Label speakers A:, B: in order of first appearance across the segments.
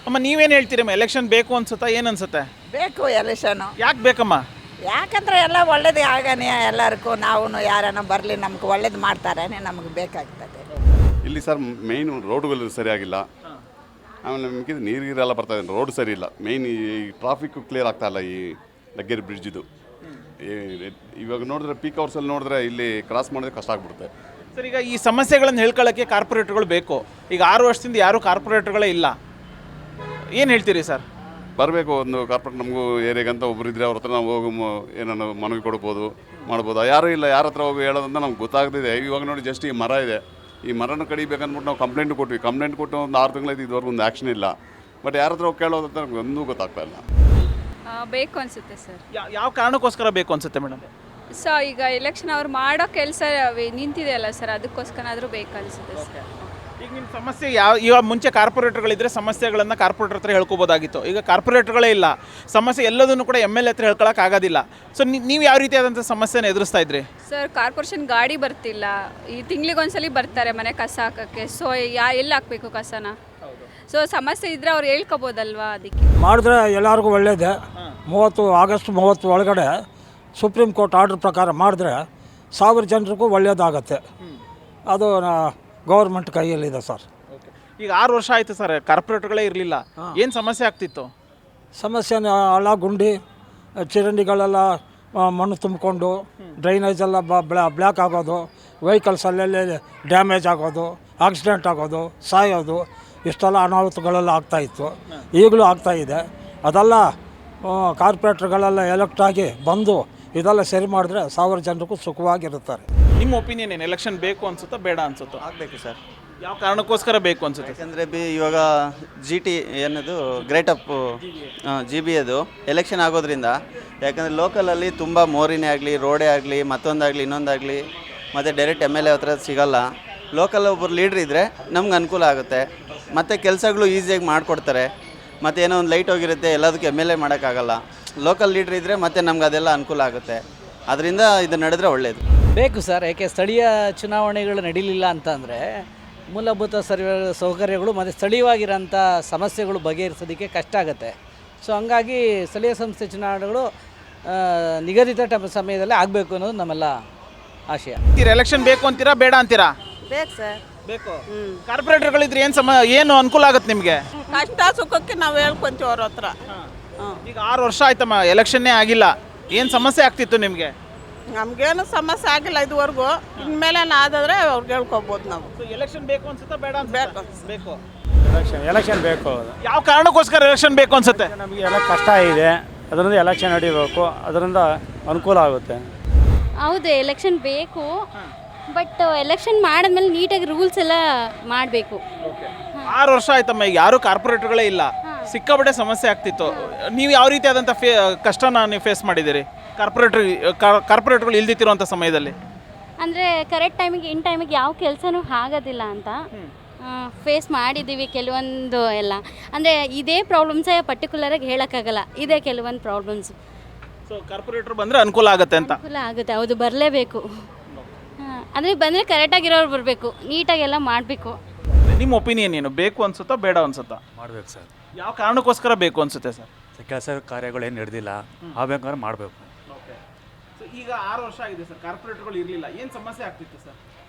A: ಅಮ್ಮ ನೀವೇನು ಹೇಳ್ತೀರಮ್ಮ? ಎಲೆಕ್ಷನ್ ಬೇಕು ಅನ್ಸುತ್ತಾ, ಏನು ಅನ್ಸುತ್ತೆ?
B: ಬೇಕು ಎಲೆಕ್ಷನು.
A: ಯಾಕೆ ಬೇಕಮ್ಮ?
B: ಯಾಕಂದ್ರೆ ಎಲ್ಲ ಒಳ್ಳೇದು ಆಗನೇ ಎಲ್ಲರಿಗೂ. ನಾವು ಯಾರನ್ನ ಬರಲಿ ನಮ್ಗೆ ಒಳ್ಳೇದು ಮಾಡ್ತಾರೆ ನಮಗೆ ಬೇಕಾಗ್ತದೆ.
C: ಇಲ್ಲಿ ಸರ್ ಮೇಯ್ನು ರೋಡ್ಗಳು ಸರಿಯಾಗಿಲ್ಲ. ಆಮೇಲೆ ನಮಗೆ ನೀರೆಲ್ಲ ಬರ್ತಾ ಇದೆ, ರೋಡ್ ಸರಿ ಇಲ್ಲ. ಮೇಯ್ನ್ ಈ ಟ್ರಾಫಿಕ್ ಕ್ಲಿಯರ್ ಆಗ್ತಾ ಇಲ್ಲ ಈ ಲಗ್ಗೆರೆ ಬ್ರಿಡ್ಜಿದು. ಇವಾಗ ನೋಡಿದ್ರೆ ಪೀಕ್ ಅವರ್ಸಲ್ಲಿ ನೋಡಿದ್ರೆ ಇಲ್ಲಿ ಕ್ರಾಸ್ ಮಾಡಿದ್ರೆ ಕಷ್ಟ ಆಗ್ಬಿಡುತ್ತೆ
A: ಸರ್. ಈಗ ಈ ಸಮಸ್ಯೆಗಳನ್ನು ಹೇಳ್ಕೊಳ್ಳೋಕ್ಕೆ ಕಾರ್ಪೊರೇಟ್ಗಳು ಬೇಕು. ಈಗ 6 ವರ್ಷದಿಂದ ಯಾರೂ ಕಾರ್ಪೊರೇಟ್ಗಳೇ ಇಲ್ಲ. ಏನು ಹೇಳ್ತೀರಿ ಸರ್?
C: ಬರಬೇಕು ಒಂದು ಕಾರ್ಪೊರೇಟ್. ನಮಗೂ ಏರಿಯಾಗಂತ ಒಬ್ಬರು ಇದ್ದರೆ ಅವ್ರ ಹತ್ರ ನಾವು ಹೋಗಿ ಏನೋ ಮನವಿ ಕೊಡ್ಬೋದು, ಮಾಡ್ಬೋದು. ಯಾರೂ ಇಲ್ಲ, ಯಾರ ಹತ್ರ ಹೋಗಿ ಹೇಳೋದಂತ ನಮ್ಗೆ ಗೊತ್ತಾಗ್ತಿದೆ. ಇವಾಗ ನೋಡಿ ಜಸ್ಟ್ ಈ ಮರ ಇದೆ, ಈ ಮರನ ಕಡಿಬೇಕಂದ್ಬಿಟ್ಟು ನಾವು ಕಂಪ್ಲೇಂಟ್ ಕೊಟ್ವಿ. ಕಂಪ್ಲೇಂಟ್ ಕೊಟ್ಟು ಒಂದು 6 ತಿಂಗಳಾಯ್ತು, ಇದುವರೆಗೂ ಒಂದು ಆ್ಯಕ್ಷನ್ ಇಲ್ಲ. ಬಟ್ ಯಾರ ಹತ್ರ ಹೋಗಿ ಕೇಳೋದಂತ ನಮ್ಗೆ ಒಂದೂ ಗೊತ್ತಾಗ್ತಾ ಇಲ್ಲ.
D: ಬೇಕು ಅನಿಸುತ್ತೆ ಸರ್.
A: ಯಾವ ಕಾರಣಕ್ಕೋಸ್ಕರ ಬೇಕು ಅನಿಸುತ್ತೆ ಮೇಡಮ್?
D: ಸೊ ಈಗ ಎಲೆಕ್ಷನ್ ಅವ್ರು ಮಾಡೋ ಕೆಲಸ ನಿಂತಿದೆಯಲ್ಲ ಸರ್, ಅದಕ್ಕೋಸ್ಕರನಾದರೂ ಬೇಕು ಅನಿಸುತ್ತೆ ಸರ್.
A: ಈಗ ನಿಮ್ಮ ಸಮಸ್ಯೆ ಇವಾಗ ಮುಂಚೆ ಕಾರ್ಪೊರೇಟರ್ಗಳಿದ್ದರೆ ಸಮಸ್ಯೆಗಳನ್ನು ಕಾರ್ಪೊರೇಟರ್ ಹತ್ರ ಹೇಳ್ಕೊಬೋದಾಗಿತ್ತು. ಈಗ ಕಾರ್ಪೊರೇಟರ್ಗಳೇ ಇಲ್ಲ, ಸಮಸ್ಯೆ ಎಲ್ಲದನ್ನು ಕೂಡ MLA ಹತ್ರ ಹೇಳ್ಕೊಳಕ್ಕೆ ಆಗೋದಿಲ್ಲ. ಸೊ ನೀವು ಯಾವ ರೀತಿಯಾದಂಥ ಸಮಸ್ಯೆನ ಎದುರಿಸ್ತಾ ಇದ್ರಿ?
D: ಸರ್ ಕಾರ್ಪೊರೇಷನ್ ಗಾಡಿ ಬರ್ತಿಲ್ಲ, ಈ ತಿಂಗಳಿಗೊಂದ್ಸಲಿ ಬರ್ತಾರೆ ಮನೆ ಕಸ ಹಾಕೋಕ್ಕೆ. ಸೊ ಎಲ್ಲಿ ಹಾಕಬೇಕು ಕಸನ? ಸೊ ಸಮಸ್ಯೆ ಇದ್ದರೆ ಅವ್ರು ಹೇಳ್ಕೊಬೋದಲ್ವಾ? ಅದಕ್ಕೆ
E: ಮಾಡಿದ್ರೆ ಎಲ್ಲರಿಗೂ ಒಳ್ಳೆಯದೇ. ಆಗಸ್ಟ್ 30 ಒಳಗಡೆ ಸುಪ್ರೀಂ ಕೋರ್ಟ್ ಆರ್ಡ್ರ್ ಪ್ರಕಾರ ಮಾಡಿದ್ರೆ 1000 ಜನರಿಗೂ ಒಳ್ಳೆಯದಾಗತ್ತೆ. ಅದು ಗೌರ್ಮೆಂಟ್ ಕೈಯಲ್ಲಿದೆ ಸರ್.
A: ಈಗ 6 ವರ್ಷ ಆಯಿತು ಸರ್, ಕಾರ್ಪೊರೇಟ್ಗಳೇ ಇರಲಿಲ್ಲ. ಏನು ಸಮಸ್ಯೆ ಆಗ್ತಿತ್ತು?
E: ಸಮಸ್ಯೆ ಹಳ್ಳ ಗುಂಡಿ ಚರಂಡಿಗಳೆಲ್ಲ ಮಣ್ಣು ತುಂಬಿಕೊಂಡು ಡ್ರೈನೇಜ್ ಎಲ್ಲ ಬ್ಲ್ಯಾಕ್ ಆಗೋದು, ವೆಹಿಕಲ್ಸ್ ಅಲ್ಲೆಲ್ಲಿ ಡ್ಯಾಮೇಜ್ ಆಗೋದು, ಆಕ್ಸಿಡೆಂಟ್ ಆಗೋದು, ಸಾಯೋದು, ಇಷ್ಟೆಲ್ಲ ಅನಾಹುತಗಳೆಲ್ಲ ಆಗ್ತಾಯಿತ್ತು. ಈಗಲೂ ಆಗ್ತಾಯಿದೆ. ಅದೆಲ್ಲ ಕಾರ್ಪೊರೇಟ್ರ್ಗಳೆಲ್ಲ ಎಲೆಕ್ಟ್ ಆಗಿ ಬಂದು ಇದೆಲ್ಲ ಸರಿ ಮಾಡಿದ್ರೆ 1000 ಜನರಿಗೂ ಸುಖವಾಗಿರುತ್ತಾರೆ.
A: ನಿಮ್ಮ ಒಪಿನಿಯನ್ ಏನು? ಎಲೆಕ್ಷನ್ ಬೇಕು ಅನ್ಸುತ್ತಾ ಬೇಡ ಅನ್ಸುತ್ತೋ?
F: ಆಗಬೇಕು ಸರ್.
A: ಯಾವ ಕಾರಣಕ್ಕೋಸ್ಕರ ಬೇಕು ಅನ್ಸುತ್ತೆ?
F: ಯಾಕಂದರೆ ಇವಾಗ GT ಏನದು ಗ್ರೇಟ್ ಅಪ್ GB ಅದು ಎಲೆಕ್ಷನ್ ಆಗೋದ್ರಿಂದ, ಯಾಕಂದರೆ ಲೋಕಲಲ್ಲಿ ತುಂಬ ಮೋರಿನೇ ಆಗಲಿ, ರೋಡೇ ಆಗಲಿ, ಮತ್ತೊಂದಾಗಲಿ ಇನ್ನೊಂದಾಗಲಿ, ಮತ್ತು ಡೈರೆಕ್ಟ್ MLA ಹತ್ರ ಸಿಗೋಲ್ಲ. ಲೋಕಲ್ ಒಬ್ಬರು ಲೀಡ್ರ್ ಇದ್ದರೆ ನಮ್ಗೆ ಅನುಕೂಲ ಆಗುತ್ತೆ, ಮತ್ತು ಕೆಲಸಗಳು ಈಸಿಯಾಗಿ ಮಾಡಿಕೊಡ್ತಾರೆ. ಮತ್ತು ಏನೋ ಒಂದು ಲೈಟ್ ಹೋಗಿರುತ್ತೆ, ಎಲ್ಲದಕ್ಕೆ MLA ಮಾಡೋಕ್ಕಾಗಲ್ಲ. ಲೋಕಲ್ ಲೀಡ್ರ್ ಇದ್ದರೆ ಮತ್ತು ನಮ್ಗೆ ಅದೆಲ್ಲ ಅನುಕೂಲ ಆಗುತ್ತೆ. ಅದರಿಂದ ಇದು ನಡೆದ್ರೆ ಒಳ್ಳೆಯದು.
G: ಬೇಕು ಸರ್. ಯಾಕೆ ಸ್ಥಳೀಯ ಚುನಾವಣೆಗಳು ನಡೀಲಿಲ್ಲ ಅಂತಂದರೆ ಮೂಲಭೂತ ಸೌಕರ್ಯಗಳು ಮತ್ತು ಸ್ಥಳೀಯವಾಗಿರೋಂಥ ಸಮಸ್ಯೆಗಳು ಬಗೆಹರಿಸೋದಕ್ಕೆ ಕಷ್ಟ ಆಗುತ್ತೆ. ಸೊ ಹಂಗಾಗಿ ಸ್ಥಳೀಯ ಸಂಸ್ಥೆ ಚುನಾವಣೆಗಳು ನಿಗದಿತ ಸಮಯದಲ್ಲಿ ಆಗಬೇಕು ಅನ್ನೋದು ನಮ್ಮೆಲ್ಲ ಆಶಯ.
A: ಎಲೆಕ್ಷನ್ ಬೇಕು ಅಂತೀರಾ ಬೇಡ ಅಂತೀರಾ?
B: ಬೇಕು ಸರ್,
A: ಬೇಕು. ಕಾರ್ಪೊರೇಟರ್ಗಳಿದ್ರೆ ಏನು ಅನುಕೂಲ ಆಗುತ್ತೆ ನಿಮಗೆ?
B: ಕಷ್ಟ ಸುಖಕ್ಕೆ ನಾವು ಹೇಳ್ಕೊಂತೀವಿ ಅವ್ರ ಹತ್ರ.
A: ಈಗ 6 ವರ್ಷ ಆಯ್ತಮ್ಮ, ಎಲೆಕ್ಷನ್ನೇ ಆಗಿಲ್ಲ. ಏನು ಸಮಸ್ಯೆ ಆಗ್ತಿತ್ತು ನಿಮಗೆ?
B: ನಮಗೇನು ಸಮಸ್ಯೆ ಆಗಿಲ್ಲ ಇದುವರೆಗೂ. ಇನ್ಮೇಲೆ ಆದಾದ್ರೆ ಅವ್ರಿಗೆ ಹೇಳ್ಕೊಬೋದು ನಾವು.
A: ಎಲೆಕ್ಷನ್ ಬೇಕು ಅನ್ಸುತ್ತಾ ಬೇಡ ಅನ್ಸುತ್ತಾ? ಬೇಕು.
E: ಎಲೆಕ್ಷನ್ ಬೇಕು.
A: ಯಾವ ಕಾರಣಕ್ಕೋಸ್ಕರ ಎಲೆಕ್ಷನ್ ಬೇಕು ಅನ್ಸುತ್ತೆ?
E: ನಮಗೆ ಎಲ್ಲ ಕಷ್ಟ ಇದೆ, ಅದರಿಂದ ಎಲೆಕ್ಷನ್ ನಡೀಬೇಕು, ಅದರಿಂದ ಅನುಕೂಲ ಆಗುತ್ತೆ.
H: ಹೌದು, ಎಲೆಕ್ಷನ್ ಬೇಕು. ಬಟ್ ಎಲೆಕ್ಷನ್ ಮಾಡಿದ್ಮೇಲೆ ನೀಟಾಗಿ ರೂಲ್ಸ್ ಎಲ್ಲ ಮಾಡಬೇಕು.
A: 6 ವರ್ಷ ಆಯ್ತಮ್ಮ, ಈಗ ಯಾರು ಕಾರ್ಪೊರೇಟರ್ಗಳೇ ಇಲ್ಲ. ಸಿಕ್ಕಾಪಟ್ಟೆ ಸಮಸ್ಯೆ ಆಗ್ತಿತ್ತು. ನೀವು ಯಾವ ರೀತಿಯಾದಂಥ ಕಷ್ಟನ ನೀವು ಫೇಸ್ ಮಾಡಿದ್ದೀರಿ ಕಾರ್ಪೊರೇಟ್ಗಳು ಇಲ್ದಿತ್ತಿರುವಂಥ ಸಮಯದಲ್ಲಿ?
H: ಅಂದರೆ ಕರೆಕ್ಟ್ ಟೈಮಿಗೆ ಇನ್ ಟೈಮಿಗೆ ಯಾವ ಕೆಲಸನೂ ಆಗೋದಿಲ್ಲ ಅಂತ ಫೇಸ್ ಮಾಡಿದ್ದೀವಿ ಕೆಲವೊಂದು ಎಲ್ಲ. ಅಂದರೆ ಇದೇ ಪ್ರಾಬ್ಲಮ್ಸೇ ಪರ್ಟಿಕ್ಯುಲರಾಗಿ ಹೇಳೋಕ್ಕಾಗಲ್ಲ, ಇದೇ ಕೆಲವೊಂದು ಪ್ರಾಬ್ಲಮ್ಸು.
A: ಸೊ ಕಾರ್ಪೊರೇಟರ್ ಬಂದರೆ ಅನುಕೂಲ ಆಗುತ್ತೆ ಅಂತ?
H: ಅನುಕೂಲ ಆಗುತ್ತೆ, ಹೌದು, ಬರಲೇಬೇಕು. ಅಂದರೆ ಬಂದರೆ ಕರೆಕ್ಟಾಗಿರೋರು ಬರಬೇಕು, ನೀಟಾಗೆಲ್ಲ ಮಾಡಬೇಕು.
A: ನಿಮ್ಮ ಒಪಿನಿಯನ್ ಏನು? ಬೇಕು ಅನ್ಸುತ್ತಾ ಬೇಡ ಅನ್ಸುತ್ತಾ?
I: ಮಾಡಬೇಕು ಸರ್.
A: ಯಾವ ಕಾರಣಕ್ಕೋಸ್ಕರ ಬೇಕು ಅನ್ಸುತ್ತೆ ಸರ್?
I: ಕೆಲಸ ಕಾರ್ಯಗಳು ಏನು ನಡೆದಿಲ್ಲ, ಆಗಬೇಕಾದ್ರೆ ಮಾಡಬೇಕು.
A: ಈಗ 6 ವರ್ಷ ಆಗಿದೆ ಸರ್, ಕಾರ್ಪೊರೇಟ್ಗಳು ಇರಲಿಲ್ಲ. ಏನು ಸಮಸ್ಯೆ ಆಗ್ತಿತ್ತು ಸರ್?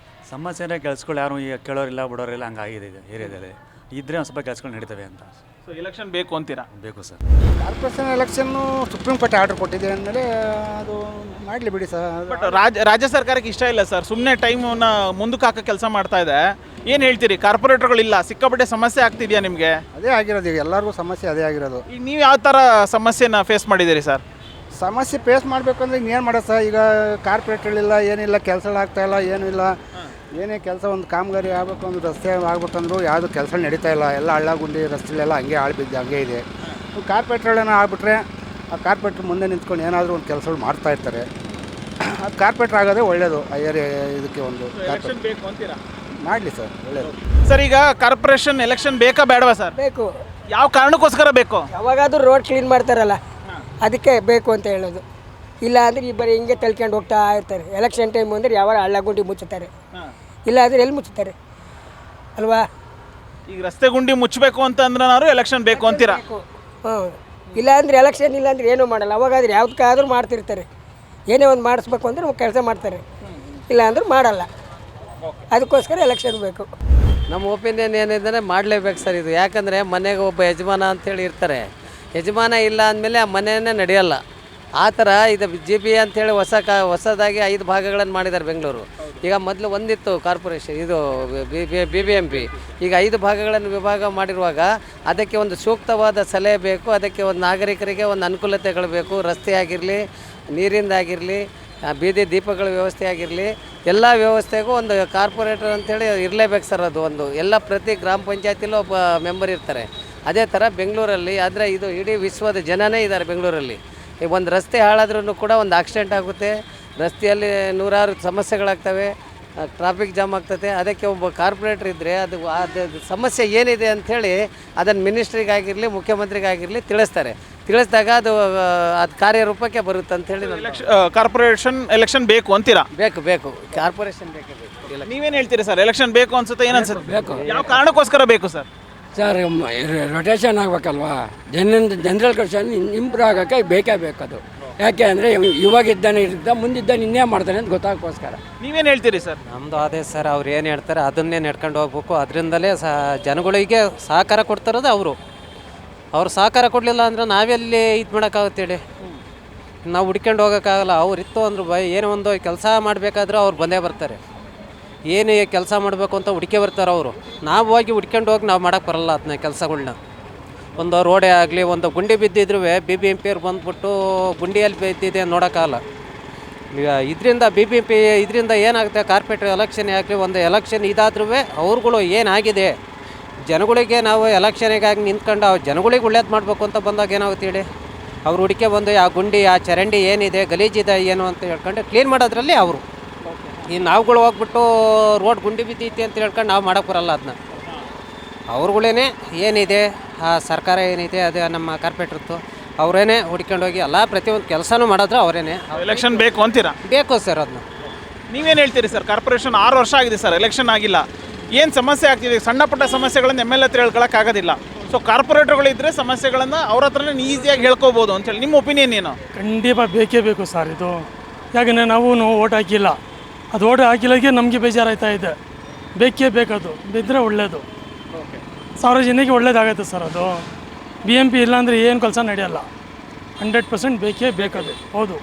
I: ಸಮಸ್ಯೆನೇ ಕೆಲಸಗಳು ಯಾರು ಈಗ ಕೇಳೋರಿಲ್ಲ ಬಿಡೋರಿಲ್ಲ, ಹಂಗಾಗಿದೆ ಇದು ಏರಿಯಾದಲ್ಲಿ. ಇದ್ದರೆ ಒಂದು ಸ್ವಲ್ಪ ಕೆಲಸಗಳು ನಡೀತವೆ ಅಂತ.
A: ಸೊ ಎಲೆಕ್ಷನ್ ಬೇಕು ಅಂತೀರಾ?
I: ಬೇಕು sir.
E: Corporation election supreme court order ಕೊಟ್ಟಿದೆ ಅಂದಮೇಲೆ ಅದು ಮಾಡಲಿ ಬಿಡಿ ಸರ್.
A: ಬಟ್ ರಾಜ್ಯ ಸರ್ಕಾರಕ್ಕೆ ಇಷ್ಟ ಇಲ್ಲ ಸರ್, ಸುಮ್ಮನೆ ಟೈಮನ್ನ ಮುಂದಕ್ಕೆ ಹಾಕೋ ಕೆಲಸ ಮಾಡ್ತಾ ಇದೆ. ಏನು ಹೇಳ್ತೀರಿ? ಕಾರ್ಪೊರೇಟರ್ಗಳಿಲ್ಲ, ಸಿಕ್ಕಾಪಟ್ಟೆ ಸಮಸ್ಯೆ ಆಗ್ತಿದೆಯಾ ನಿಮಗೆ?
E: ಅದೇ ಆಗಿರೋದು, ಈಗ ಎಲ್ಲರಿಗೂ ಸಮಸ್ಯೆ ಅದೇ ಆಗಿರೋದು.
A: ಈಗ ನೀವು ಯಾವ ಥರ ಸಮಸ್ಯೆನ ಫೇಸ್ ಮಾಡಿದ್ದೀರಿ ಸರ್?
E: ಸಮಸ್ಯೆ ಫೇಸ್ ಮಾಡಬೇಕು ಅಂದರೆ ಇನ್ನೇನು ಮಾಡೋದು ಸರ್? ಈಗ ಕಾರ್ಪೊರೇಟ್ಗಳಿಲ್ಲ, ಏನಿಲ್ಲ, ಕೆಲಸಗಳಾಗ್ತಾಯಿಲ್ಲ, ಏನೂ ಇಲ್ಲ. ಏನೇ ಕೆಲಸ ಒಂದು ಕಾಮಗಾರಿ ಆಗಬೇಕು, ಒಂದು ರಸ್ತೆ ಆಗ್ಬೇಕಂದ್ರೂ ಯಾವುದು ಕೆಲಸ ನಡೀತಾ ಇಲ್ಲ. ಎಲ್ಲ ಹಳ್ಳ ಗುಂಡಿ ರಸ್ತೆಗಳೆಲ್ಲ ಹಂಗೆ ಆಳ್ಬಿದ್ದು ಹಂಗೆ ಇದೆ. ಕಾರ್ಪೊರೇಟ್ಗಳನ್ನ ಆಗ್ಬಿಟ್ರೆ ಆ ಕಾರ್ಪೊರೇಟ್ರ್ ಮುಂದೆ ನಿಂತ್ಕೊಂಡು ಏನಾದರೂ ಒಂದು ಕೆಲಸಗಳು ಮಾಡ್ತಾ ಇರ್ತಾರೆ. ಅದು ಕಾರ್ಪೊರೇಟ್ರ್ ಆಗೋದೇ ಒಳ್ಳೆಯದು. ಆ ಏರಿಯಾ ಇದಕ್ಕೆ ಒಂದು
A: ಎಲೆಕ್ಷನ್ ಬೇಕು ಅಂತೀರಾ?
E: ಮಾಡಲಿ ಸರ್, ಒಳ್ಳೆಯದು.
A: ಸರ್ ಈಗ ಕಾರ್ಪೊರೇಷನ್ ಎಲೆಕ್ಷನ್ ಬೇಕಾ ಬೇಡವಾ ಸರ್?
B: ಬೇಕು.
A: ಯಾವ ಕಾರಣಕ್ಕೋಸ್ಕರ ಬೇಕು?
B: ಯಾವಾಗಾದ್ರೂ ರೋಡ್ ಕ್ಲೀನ್ ಮಾಡ್ತಾರಲ್ಲ, ಅದಕ್ಕೆ ಬೇಕು ಅಂತ ಹೇಳೋದು. ಇಲ್ಲ ಅಂದರೆ ಈ ಬರೀ ಹಿಂಗೆ ತಳ್ಕೊಂಡು ಹೋಗ್ತಾ ಇರ್ತಾರೆ. ಎಲೆಕ್ಷನ್ ಟೈಮ್ ಅಂದರೆ ಯಾವಾಗ ಹಳ್ಳ ಗುಂಡಿ ಮುಚ್ಚುತ್ತಾರೆ, ಇಲ್ಲ ಅಂದರೆ ಎಲ್ಲಿ ಮುಚ್ಚುತ್ತಾರೆ ಅಲ್ವಾ?
A: ಈಗ ರಸ್ತೆ ಗುಂಡಿ ಮುಚ್ಚಬೇಕು ಅಂತ ಅಂದ್ರೆ ಎಲೆಕ್ಷನ್ ಬೇಕು ಅಂತೀರಾ?
B: ಹ್ಞೂ, ಇಲ್ಲಾಂದ್ರೆ ಎಲೆಕ್ಷನ್ ಇಲ್ಲಾಂದ್ರೆ ಏನೂ ಮಾಡಲ್ಲ. ಅವಾಗಾದ್ರೆ ಯಾವುದಕ್ಕಾದ್ರೂ ಮಾಡ್ತಿರ್ತಾರೆ. ಏನೇ ಒಂದು ಮಾಡಿಸ್ಬೇಕು ಅಂದ್ರೆ ಕೆಲಸ ಮಾಡ್ತಾರೆ, ಇಲ್ಲ ಅಂದ್ರೆ ಮಾಡಲ್ಲ. ಅದಕ್ಕೋಸ್ಕರ ಎಲೆಕ್ಷನ್ ಬೇಕು.
G: ನಮ್ಮ ಒಪಿನಿಯನ್ ಏನಿದೆ ಮಾಡಲೇಬೇಕು ಸರ್ ಇದು. ಯಾಕಂದರೆ ಮನೆಗೆ ಒಬ್ಬ ಯಜಮಾನ ಅಂಥೇಳಿ ಇರ್ತಾರೆ. ಯಜಮಾನ ಇಲ್ಲ ಅಂದಮೇಲೆ ಆ ಮನೆಯೇ ನಡೆಯಲ್ಲ. ಆ ಥರ ಇದು GB ಅಂಥೇಳಿ ಹೊಸದಾಗಿ 5 ಭಾಗಗಳನ್ನು ಮಾಡಿದ್ದಾರೆ ಬೆಂಗಳೂರು. ಈಗ ಮೊದಲು ಒಂದಿತ್ತು ಕಾರ್ಪೊರೇಷನ್, ಇದು BBMP. ಈಗ 5 ಭಾಗಗಳನ್ನು ವಿಭಾಗ ಮಾಡಿರುವಾಗ ಅದಕ್ಕೆ ಒಂದು ಸೂಕ್ತವಾದ ಸಲಹೆ ಬೇಕು. ಅದಕ್ಕೆ ಒಂದು ನಾಗರಿಕರಿಗೆ ಒಂದು ಅನುಕೂಲತೆಗಳು ಬೇಕು. ರಸ್ತೆ ಆಗಿರಲಿ, ನೀರಿಂದಾಗಿರಲಿ, ಬೀದಿ ದೀಪಗಳ ವ್ಯವಸ್ಥೆ ಆಗಿರಲಿ, ಎಲ್ಲ ವ್ಯವಸ್ಥೆಗೂ ಒಂದು ಕಾರ್ಪೊರೇಟರ್ ಅಂಥೇಳಿ ಇರಲೇಬೇಕು ಸರ್. ಅದು ಒಂದು ಎಲ್ಲ ಪ್ರತಿ ಗ್ರಾಮ ಪಂಚಾಯತಿಲೂ ಒಬ್ಬ ಮೆಂಬರ್ ಇರ್ತಾರೆ. ಅದೇ ಥರ ಬೆಂಗಳೂರಲ್ಲಿ, ಆದರೆ ಇದು ಇಡೀ ವಿಶ್ವದ ಜನನೇ ಇದ್ದಾರೆ ಬೆಂಗಳೂರಲ್ಲಿ. ಈಗ ಒಂದು ರಸ್ತೆ ಹಾಳಾದ್ರೂ ಕೂಡ ಒಂದು ಆಕ್ಸಿಡೆಂಟ್ ಆಗುತ್ತೆ, ರಸ್ತೆಯಲ್ಲಿ ನೂರಾರು ಸಮಸ್ಯೆಗಳಾಗ್ತವೆ, ಟ್ರಾಫಿಕ್ ಜಾಮ್ ಆಗ್ತದೆ. ಅದಕ್ಕೆ ಒಬ್ಬ ಕಾರ್ಪೊರೇಟರ್ ಇದ್ದರೆ ಅದು ಸಮಸ್ಯೆ ಏನಿದೆ ಅಂಥೇಳಿ ಅದನ್ನು ಮಿನಿಸ್ಟ್ರಿಗಾಗಿರಲಿ, ಮುಖ್ಯಮಂತ್ರಿಗಾಗಿರಲಿ ತಿಳಿಸಿದಾಗ ಅದು ಕಾರ್ಯರೂಪಕ್ಕೆ ಬರುತ್ತೆ ಅಂಥೇಳಿ
A: ಕಾರ್ಪೊರೇಷನ್ ಎಲೆಕ್ಷನ್ ಬೇಕು ಅಂತೀರಾ?
G: ಬೇಕು ಕಾರ್ಪೊರೇಷನ್ ಬೇಕು.
A: ನೀವೇನು ಹೇಳ್ತೀರಿ ಸರ್? ಎಲೆಕ್ಷನ್ ಬೇಕು ಅನ್ಸುತ್ತೆ, ಏನು ಅನ್ಸುತ್ತೆ? ಬೇಕು. ಯಾವ ಕಾರಣಕ್ಕೋಸ್ಕರ ಬೇಕು ಸರ್?
B: ಸರ್, ರೊಟೇಷನ್ ಆಗಬೇಕಲ್ವಾ, ಜನರಲ್ ಕಲೆಕ್ಷನ್ ಇಂಪ್ರೂವ್ ಆಗೋಕ್ಕೆ ಬೇಕೇ ಬೇಕದು. ಯಾಕೆ ಅಂದರೆ ಇವಾಗಿದ್ದಾನೆ ಇದ್ದ ಮುಂದಿದ್ದಾನೆ ಇನ್ನೇ ಮಾಡ್ತಾನೆ ಅಂತ ಗೊತ್ತಾಗೋಕ್ಕೋಸ್ಕರ.
A: ನೀವೇನು ಹೇಳ್ತೀರಿ ಸರ್?
G: ನಮ್ಮದು ಅದೇ ಸರ್, ಅವ್ರು ಏನು ಹೇಳ್ತಾರೆ ಅದನ್ನೇ ನಡ್ಕೊಂಡು ಹೋಗ್ಬೇಕು. ಅದರಿಂದಲೇ ಜನಗಳಿಗೆ ಸಹಕಾರ ಕೊಡ್ತಾರದು ಅವರು. ಅವ್ರು ಸಹಕಾರ ಕೊಡಲಿಲ್ಲ ಅಂದರೆ ನಾವೆಲ್ಲಿ ಇದು ಮಾಡೋಕ್ಕಾಗುತ್ತೆ ಹೇಳಿ? ನಾವು ಹುಡ್ಕೊಂಡು ಹೋಗೋಕ್ಕಾಗಲ್ಲ. ಅವ್ರು ಇತ್ತು ಅಂದ್ರೆ ಏನೋ ಒಂದು ಕೆಲಸ ಮಾಡಬೇಕಾದ್ರೂ ಅವ್ರು ಬಂದೇ ಬರ್ತಾರೆ. ಏನು ಕೆಲಸ ಮಾಡಬೇಕು ಅಂತ ಹುಡುಕಿ ಬರ್ತಾರೆ ಅವರು. ನಾವು ಹೋಗಿ ಹುಡ್ಕೊಂಡು ಹೋಗಿ ನಾವು ಮಾಡೋಕ್ಕೆ ಬರಲ್ಲ ಅದನ್ನ ಕೆಲಸಗಳ್ನ. ಒಂದು ರೋಡೇ ಆಗಲಿ, ಒಂದು ಗುಂಡಿ ಬಿದ್ದಿದ್ರೂ BBMP ಅವ್ರು ಬಂದುಬಿಟ್ಟು ಗುಂಡಿಯಲ್ಲಿ ಬಿದ್ದಿದೆ ನೋಡೋಕ್ಕಾಗಲ್ಲ. ಈಗ ಇದರಿಂದ BBMP ಇದರಿಂದ ಏನಾಗುತ್ತೆ, ಕಾರ್ಪೊರೇಟರ್ ಎಲೆಕ್ಷನ್ ಆಗಲಿ, ಒಂದು ಎಲೆಕ್ಷನ್ ಇದಾದ್ರೂ ಅವ್ರುಗಳು ಏನಾಗಿದೆ ಜನಗಳಿಗೆ, ನಾವು ಎಲೆಕ್ಷನಿಗಾಗಿ ನಿಂತ್ಕೊಂಡು ಅವ್ರು ಜನಗಳಿಗೆ ಒಳ್ಳೇದು ಮಾಡಬೇಕು ಅಂತ ಬಂದಾಗ ಏನಾಗುತ್ತೆ ಹೇಳಿ? ಅವ್ರು ಹುಡುಕೆ ಬಂದು ಆ ಗುಂಡಿ, ಆ ಚರಂಡಿ ಏನಿದೆ, ಗಲೀಜಿದೆ ಏನು ಅಂತ ಹೇಳ್ಕೊಂಡು ಕ್ಲೀನ್ ಮಾಡೋದ್ರಲ್ಲಿ ಅವರು. ಈ ನಾವುಗಳು ಹೋಗ್ಬಿಟ್ಟು ರೋಡ್ ಗುಂಡಿ ಬಿದ್ದೈತಿ ಅಂತ ಹೇಳ್ಕೊಂಡು ನಾವು ಮಾಡೋಕ್ಕೆ ಬರಲ್ಲ ಅದನ್ನ. ಅವ್ರುಗಳೇ ಏನಿದೆ, ಆ ಸರ್ಕಾರ ಏನಿದೆ, ಅದೇ ನಮ್ಮ ಕಾರ್ಪೊರೇಟ್ರದ್ದು ಅವರೇನೆ ಹುಡ್ಕೊಂಡು ಹೋಗಿ ಎಲ್ಲ ಪ್ರತಿಯೊಂದು ಕೆಲಸನೂ ಮಾಡಿದ್ರೆ ಅವರೇನೆ.
A: ಎಲೆಕ್ಷನ್ ಬೇಕು ಅಂತೀರಾ?
G: ಬೇಕು ಸರ್ ಅದನ್ನ.
A: ನೀವೇನು ಹೇಳ್ತೀರಿ ಸರ್? ಕಾರ್ಪೊರೇಷನ್ 6 ವರ್ಷ ಆಗಿದೆ ಸರ್, ಎಲೆಕ್ಷನ್ ಆಗಿಲ್ಲ. ಏನು ಸಮಸ್ಯೆ ಆಗ್ತಿದೆ? ಸಣ್ಣ ಪುಟ್ಟ ಸಮಸ್ಯೆಗಳನ್ನು MLA ಹತ್ರ ಹೇಳ್ಕೊಳಕ್ಕಾಗೋದಿಲ್ಲ. ಸೊ ಕಾರ್ಪೊರೇಟರ್ಗಳಿದ್ದರೆ ಸಮಸ್ಯೆಗಳನ್ನು ಅವ್ರ ಹತ್ರನೇ ಈಸಿಯಾಗಿ ಹೇಳ್ಕೋಬೋದು ಅಂತೇಳಿ ನಿಮ್ಮ ಒಪಿನಿಯನ್ ಏನು?
E: ಖಂಡಿತ ಬೇಕೇ ಬೇಕು ಸರ್ ಇದು. ಯಾಕಂದರೆ ನಾವು ಓಟ್ ಹಾಕಿಲ್ಲ, ಅದು ಓಟ್ ಹಾಕಿಲ್ಲಕ್ಕೆ ನಮಗೆ ಬೇಜಾರಾಯ್ತಾ ಇದೆ. ಬೇಕೇ ಬೇಕದು, ಬಿದ್ದರೆ ಒಳ್ಳೆಯದು, ಸಾರ್ವಜನಿಕ ಒಳ್ಳೇದಾಗುತ್ತೆ ಸರ್. ಅದು BMP ಇಲ್ಲಾಂದರೆ ಏನು ಕೆಲಸ ನಡೆಯಲ್ಲ. 100% ಬೇಕೇ ಬೇಕದು. ಹೌದು.